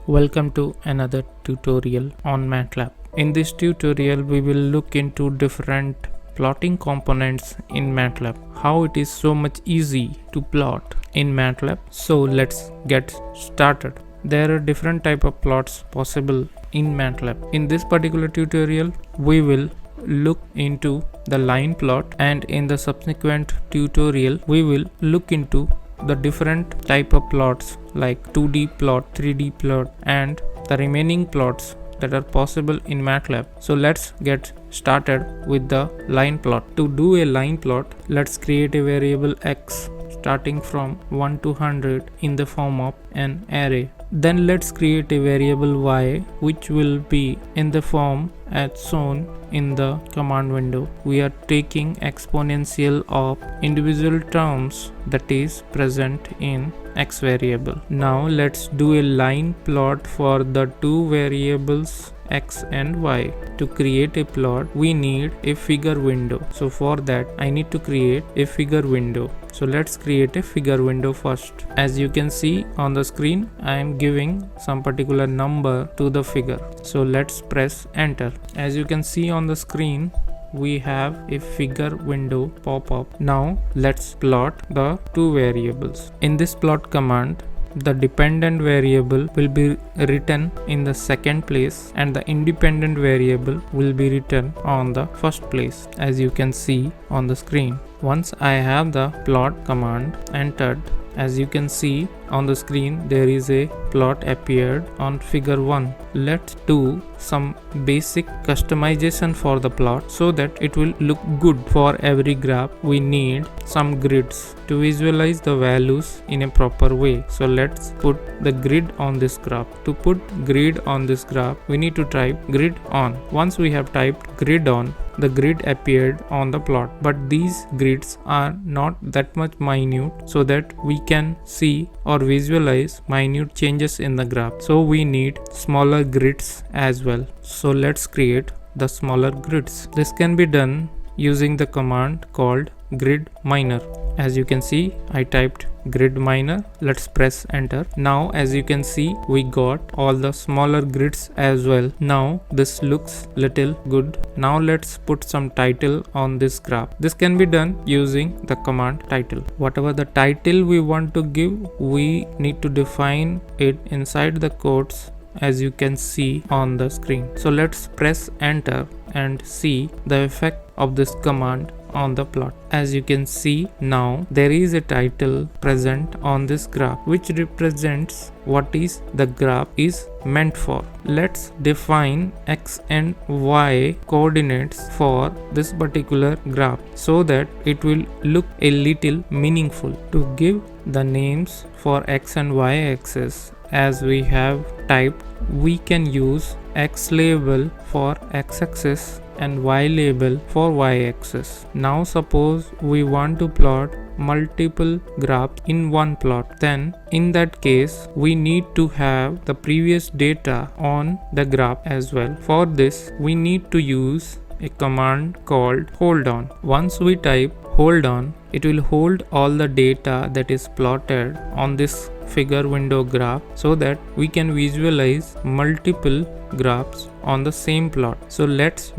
Welcome to another tutorial on Matlab. In this tutorial we will look into different plotting components in Matlab, how it is so much easy to plot in Matlab. So let's get started. There are different type of plots possible in Matlab. In this particular tutorial we will look into the line plot, and in the subsequent tutorial we will look into the different type of plots like 2D plot, 3D plot, and the remaining plots that are possible in Matlab. So let's get started with the line plot. To do a line plot, let's create a variable x starting from 1 to 100 in the form of an array. Then let's create a variable y which will be in the form as shown in the command window. We are taking exponential of individual terms that is present in x variable. Now let's do a line plot for the two variables x and y. To create a plot we need a figure window. So for that I need to create a figure window. So let's create a figure window first. As you can see on the screen, I am giving some particular number to the figure. So let's press enter. As you can see on the screen, we have a figure window pop up. Now let's plot the two variables. In this plot command, the dependent variable will be written in the second place and the independent variable will be written on the first place, as you can see on the screen. Once I have the plot command entered, as you can see on the screen, there is a plot appeared on figure 1. Let's do some basic customization for the plot so that it will look good for every graph. We need some grids to visualize the values in a proper way. So let's put the grid on this graph. To put grid on this graph, we need to type grid on. Once we have typed grid on, the grid appeared on the plot, but these grids are not that much minute so that we can see or visualize minute changes in the graph. So we need smaller grids as well. So let's create the smaller grids. This can be done using the command called grid miner. As you can see, I typed grid miner. Let's press enter. Now as you can see, we got all the smaller grids as well. Now this looks little good. Now let's put some title on this graph. This can be done using the command title. Whatever the title we want to give, we need to define it inside the quotes, as you can see on the screen. So let's press enter and see the effect of this command on the plot. As you can see, now there is a title present on this graph which represents what is the graph is meant for. Let's define x and y coordinates for this particular graph so that it will look a little meaningful. To give the names for x and y axis, as we have typed, we can use x label for x-axis and y label for y-axis. Now suppose we want to plot multiple graphs in one plot, then in that case we need to have the previous data on the graph as well. For this we need to use a command called hold on. Once we type hold on, it will hold all the data that is plotted on this figure window graph so that we can visualize multiple graphs on the same plot. So let's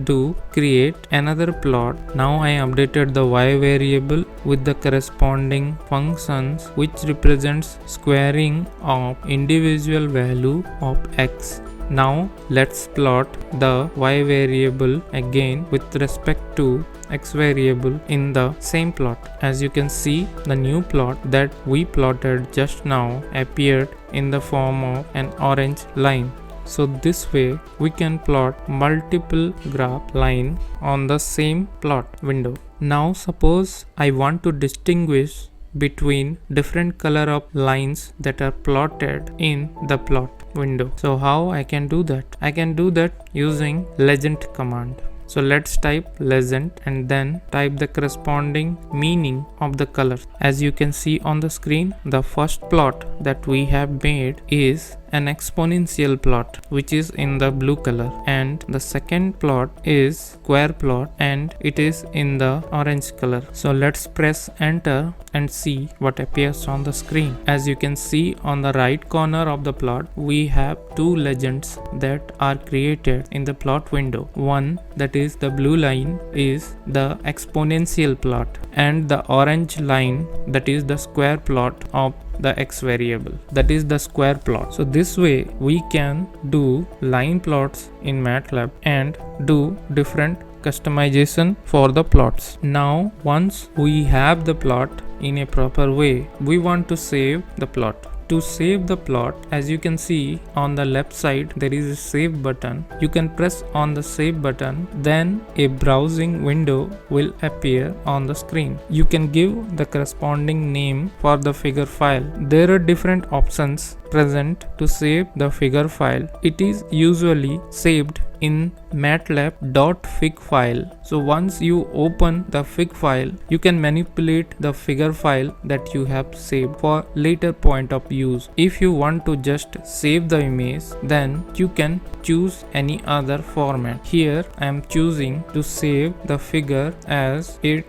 create another plot. Now I updated the y variable with the corresponding functions which represents squaring of individual value of x. Now let's plot the y variable again with respect to x variable in the same plot. As you can see, the new plot that we plotted just now appeared in the form of an orange line. So this way we can plot multiple graph line on the same plot window. Now suppose I want to distinguish between different color of lines that are plotted in the plot window. So how I can do that? I can do that using legend command. So let's type legend and then type the corresponding meaning of the color. As you can see on the screen, the first plot that we have made is an exponential plot which is in the blue color, and the second plot is square plot and it is in the orange color. So let's press enter and see what appears on the screen. As you can see on the right corner of the plot, we have two legends that are created in the plot window. One, that is the blue line, is the exponential plot, and the orange line, that is the square plot of the x variable, that is the square plot. So this way we can do line plots in Matlab and do different customization for the plots. Now once we have the plot in a proper way, we want to save the plot. To save the plot, as you can see on the left side, there is a save button. You can press on the save button, then a browsing window will appear on the screen. You can give the corresponding name for the figure file. There are different options present to save the figure file. It is usually saved in matlab.fig file. So once you open the fig file, you can manipulate the figure file that you have saved for later point of use. If you want to just save the image, then you can choose any other format. Here I am choosing to save the figure as a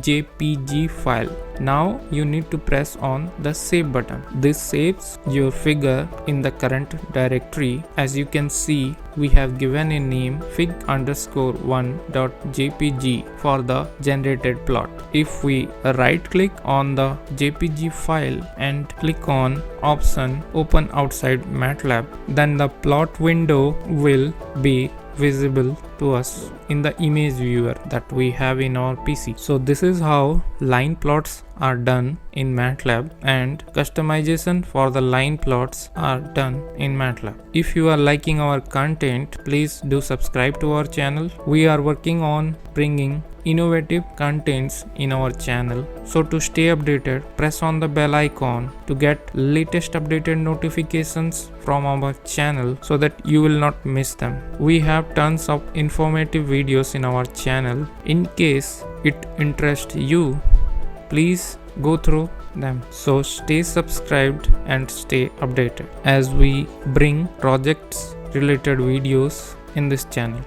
.jpg file. Now you need to press on the save button. This saves your figure in the current directory. As you can see, we have given a name fig_1.jpg for the generated plot. If we right click on the jpg file and click on option open outside Matlab, then the plot window will be visible to us in the image viewer that we have in our PC. So this is how line plots are done in Matlab, and customization for the line plots are done in Matlab. If you are liking our content, please do subscribe to our channel. We are working on bringing innovative contents in our channel. So to stay updated, press on the bell icon to get latest updated notifications from our channel so that you will not miss them. We have tons of informative videos in our channel. In case it interests you, please go through them. So stay subscribed and stay updated as we bring projects related videos in this channel.